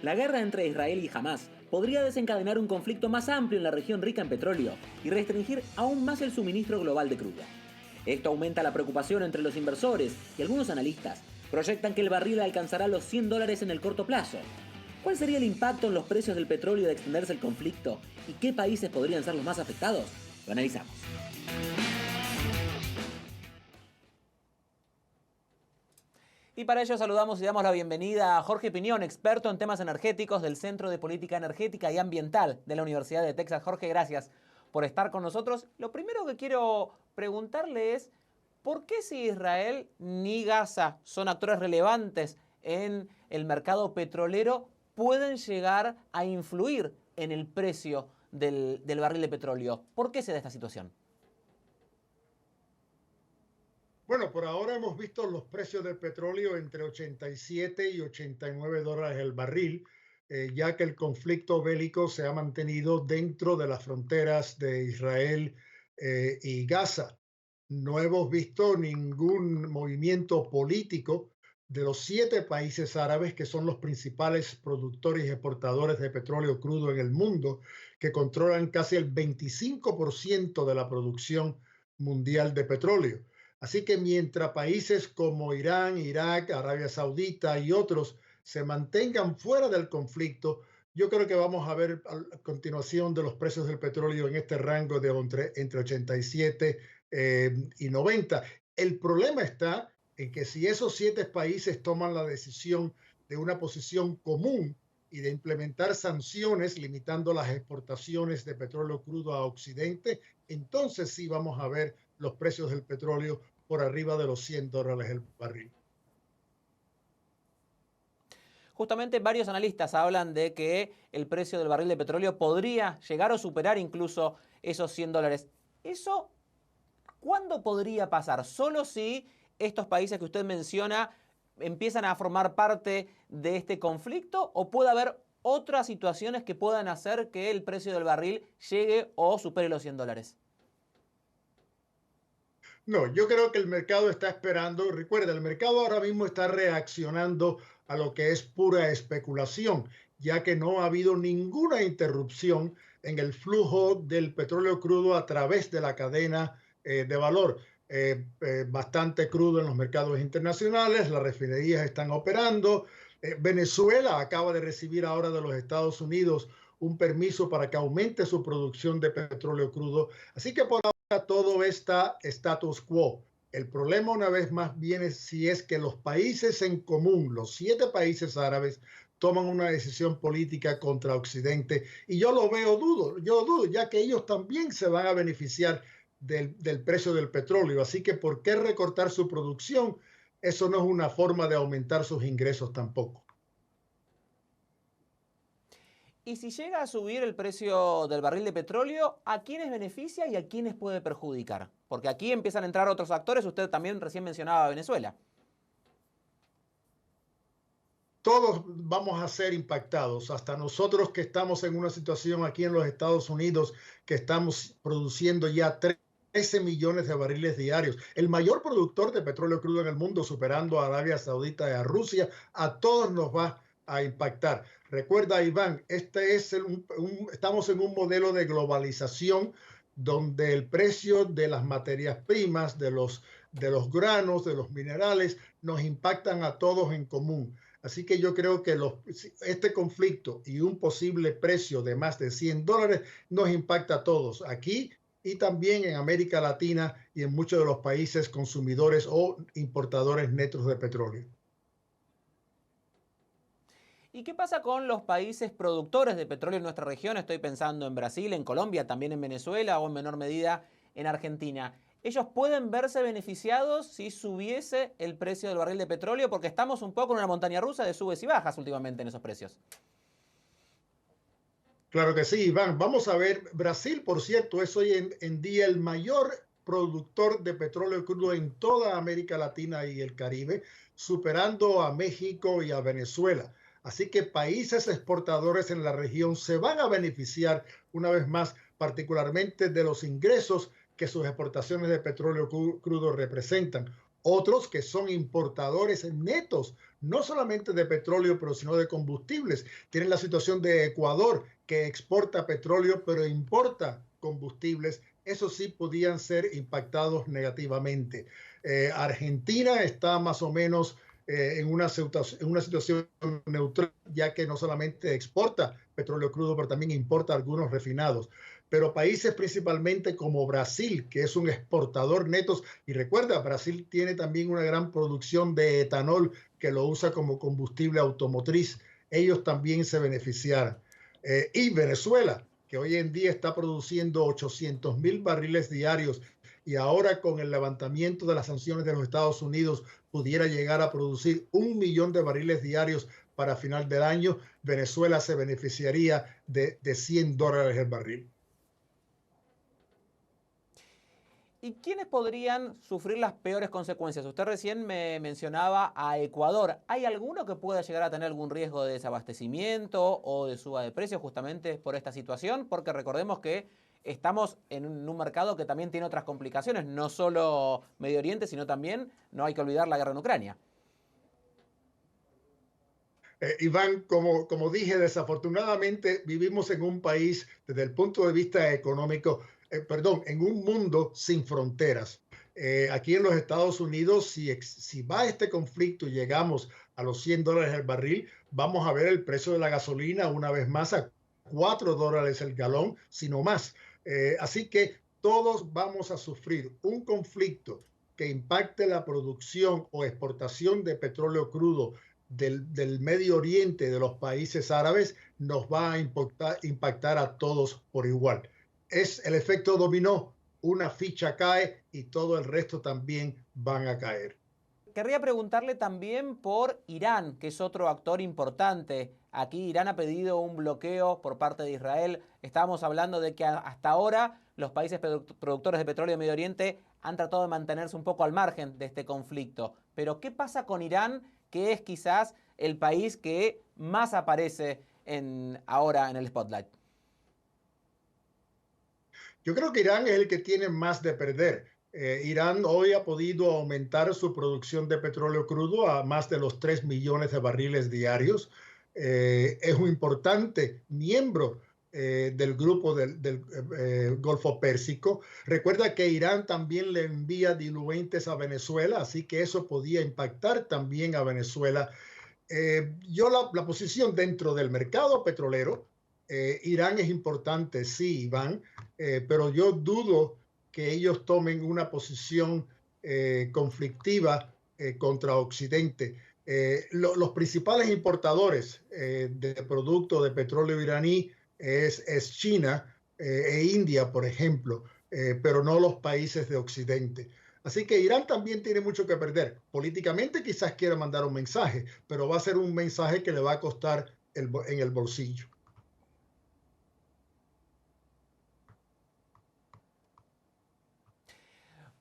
La guerra entre Israel y Hamás podría desencadenar un conflicto más amplio en la región rica en petróleo y restringir aún más el suministro global de crudo. Esto aumenta la preocupación entre los inversores y algunos analistas proyectan que el barril alcanzará los $100 en el corto plazo. ¿Cuál sería el impacto en los precios del petróleo de extenderse el conflicto y qué países podrían ser los más afectados? Lo analizamos. Y para ello saludamos y damos la bienvenida a Jorge Piñón, experto en temas energéticos del Centro de Política Energética y Ambiental de la Universidad de Texas. Jorge, gracias por estar con nosotros. Lo primero que quiero preguntarle es, ¿por qué si Israel ni Gaza son actores relevantes en el mercado petrolero, pueden llegar a influir en el precio del barril de petróleo? ¿Por qué se da esta situación? Bueno, por ahora hemos visto los precios del petróleo entre 87 y 89 dólares el barril, ya que el conflicto bélico se ha mantenido dentro de las fronteras de Israel y Gaza. No hemos visto ningún movimiento político de los 7 países árabes que son los principales productores y exportadores de petróleo crudo en el mundo, que controlan casi el 25% de la producción mundial de petróleo. Así que mientras países como Irán, Irak, Arabia Saudita y otros se mantengan fuera del conflicto, yo creo que vamos a ver a continuación de los precios del petróleo en este rango de entre 87 y 90. El problema está en que si esos 7 países toman la decisión de una posición común y de implementar sanciones limitando las exportaciones de petróleo crudo a Occidente, entonces sí vamos a ver los precios del petróleo por arriba de los $100 el barril. Justamente varios analistas hablan de que el precio del barril de petróleo podría llegar a superar incluso esos $100. ¿Eso cuándo podría pasar? ¿Solo si estos países que usted menciona empiezan a formar parte de este conflicto o puede haber otras situaciones que puedan hacer que el precio del barril llegue o supere los $100? No, yo creo que el mercado está esperando. Recuerda, el mercado ahora mismo está reaccionando a lo que es pura especulación, ya que no ha habido ninguna interrupción en el flujo del petróleo crudo a través de la cadena de valor. Bastante crudo en los mercados internacionales, las refinerías están operando. Venezuela acaba de recibir ahora de los Estados Unidos un permiso para que aumente su producción de petróleo crudo. Así que por todo está status quo. El problema una vez más viene si es que los países en común, los 7 países árabes, toman una decisión política contra Occidente. Y yo lo veo yo dudo, ya que ellos también se van a beneficiar del precio del petróleo. Así que ¿por qué recortar su producción? Eso no es una forma de aumentar sus ingresos tampoco. Y si llega a subir el precio del barril de petróleo, ¿a quiénes beneficia y a quiénes puede perjudicar? Porque aquí empiezan a entrar otros actores. Usted también recién mencionaba a Venezuela. Todos vamos a ser impactados, hasta nosotros que estamos en una situación aquí en los Estados Unidos, que estamos produciendo ya 13 millones de barriles diarios. El mayor productor de petróleo crudo en el mundo, superando a Arabia Saudita y a Rusia, a todos nos va a impactar. Recuerda, Iván, estamos en un modelo de globalización donde el precio de las materias primas, de los granos, de los minerales, nos impactan a todos en común. Así que yo creo que este conflicto y un posible precio de más de $100 nos impacta a todos, aquí y también en América Latina y en muchos de los países consumidores o importadores netos de petróleo. ¿Y qué pasa con los países productores de petróleo en nuestra región? Estoy pensando en Brasil, en Colombia, también en Venezuela o en menor medida en Argentina. ¿Ellos pueden verse beneficiados si subiese el precio del barril de petróleo? Porque estamos un poco en una montaña rusa de subes y bajas últimamente en esos precios. Claro que sí, Iván. Vamos a ver, Brasil, por cierto, es hoy en día el mayor productor de petróleo crudo en toda América Latina y el Caribe, superando a México y a Venezuela. Así que países exportadores en la región se van a beneficiar una vez más, particularmente de los ingresos que sus exportaciones de petróleo crudo representan. Otros que son importadores netos, no solamente de petróleo, pero sino de combustibles. Tienen la situación de Ecuador, que exporta petróleo, pero importa combustibles. Eso sí podían ser impactados negativamente. Argentina está más o menos en una situación neutral, ya que no solamente exporta petróleo crudo, pero también importa algunos refinados. Pero países principalmente como Brasil, que es un exportador neto, y recuerda, Brasil tiene también una gran producción de etanol que lo usa como combustible automotriz, ellos también se beneficiaron. Y Venezuela, que hoy en día está produciendo 800,000 barriles diarios y ahora con el levantamiento de las sanciones de los Estados Unidos pudiera llegar a producir 1 millón de barriles diarios para final del año, Venezuela se beneficiaría de $100 el barril. ¿Y quiénes podrían sufrir las peores consecuencias? Usted recién me mencionaba a Ecuador. ¿Hay alguno que pueda llegar a tener algún riesgo de desabastecimiento o de suba de precios justamente por esta situación? Porque recordemos que estamos en un mercado que también tiene otras complicaciones, no solo Medio Oriente, sino también, no hay que olvidar, la guerra en Ucrania. Iván, como dije, desafortunadamente vivimos en un país, desde el punto de vista económico, en un mundo sin fronteras. Aquí en los Estados Unidos, si va este conflicto y llegamos a los $100 el barril, vamos a ver el precio de la gasolina una vez más a $4 el galón, sino más. Así que todos vamos a sufrir un conflicto que impacte la producción o exportación de petróleo crudo del Medio Oriente, de los países árabes, nos va a impactar a todos por igual. Es el efecto dominó, una ficha cae y todo el resto también van a caer. Querría preguntarle también por Irán, que es otro actor importante. Aquí Irán ha pedido un bloqueo por parte de Israel. Estábamos hablando de que hasta ahora los países productores de petróleo de Medio Oriente han tratado de mantenerse un poco al margen de este conflicto. Pero ¿qué pasa con Irán, que es quizás el país que más aparece ahora en el spotlight? Yo creo que Irán es el que tiene más de perder. Irán hoy ha podido aumentar su producción de petróleo crudo a más de los 3 millones de barriles diarios. Es un importante miembro del grupo del Golfo Pérsico. Recuerda que Irán también le envía diluentes a Venezuela, así que eso podía impactar también a Venezuela. La posición dentro del mercado petrolero, Irán es importante, sí, Iván, pero yo dudo que ellos tomen una posición conflictiva contra Occidente. Los principales importadores de productos de petróleo iraní es China e India, por ejemplo, pero no los países de Occidente. Así que Irán también tiene mucho que perder. Políticamente quizás quiera mandar un mensaje, pero va a ser un mensaje que le va a costar en el bolsillo.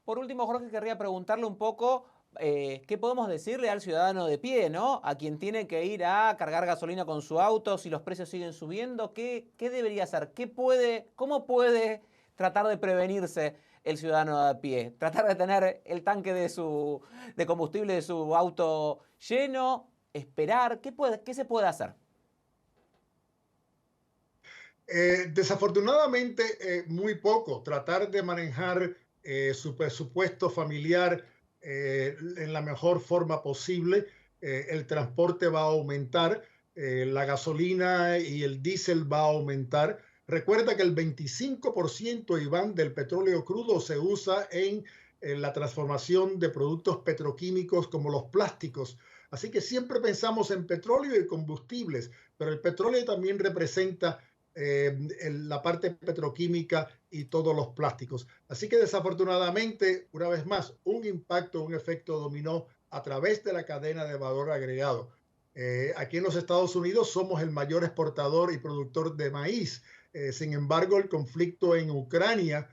Por último, Jorge, querría preguntarle un poco qué podemos decirle al ciudadano de pie, ¿no? A quien tiene que ir a cargar gasolina con su auto, si los precios siguen subiendo, ¿qué debería hacer? ¿Cómo puede tratar de prevenirse el ciudadano de pie? ¿Tratar de tener el tanque de combustible de su auto lleno? ¿Esperar? ¿Qué se puede hacer? Desafortunadamente, muy poco. Tratar de manejar su presupuesto familiar en la mejor forma posible. El transporte va a aumentar, la gasolina y el diésel va a aumentar. Recuerda que el 25%, Iván, del petróleo crudo se usa en la transformación de productos petroquímicos como los plásticos. Así que siempre pensamos en petróleo y combustibles, pero el petróleo también representa la parte petroquímica y todos los plásticos. Así que desafortunadamente, una vez más, un impacto, un efecto dominó a través de la cadena de valor agregado. Aquí en los Estados Unidos somos el mayor exportador y productor de maíz. Sin embargo, el conflicto en Ucrania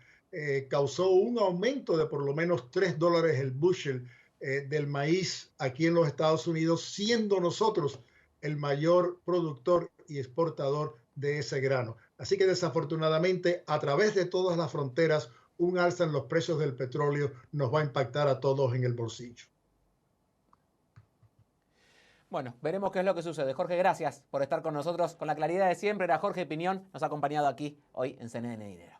causó un aumento de por lo menos $3 el bushel del maíz aquí en los Estados Unidos, siendo nosotros el mayor productor y exportador de ese grano. Así que desafortunadamente, a través de todas las fronteras un alza en los precios del petróleo nos va a impactar a todos en el bolsillo. Bueno, veremos qué es lo que sucede. Jorge, gracias por estar con nosotros. Con la claridad de siempre, era Jorge Piñón, nos ha acompañado aquí hoy en CNN Dinero.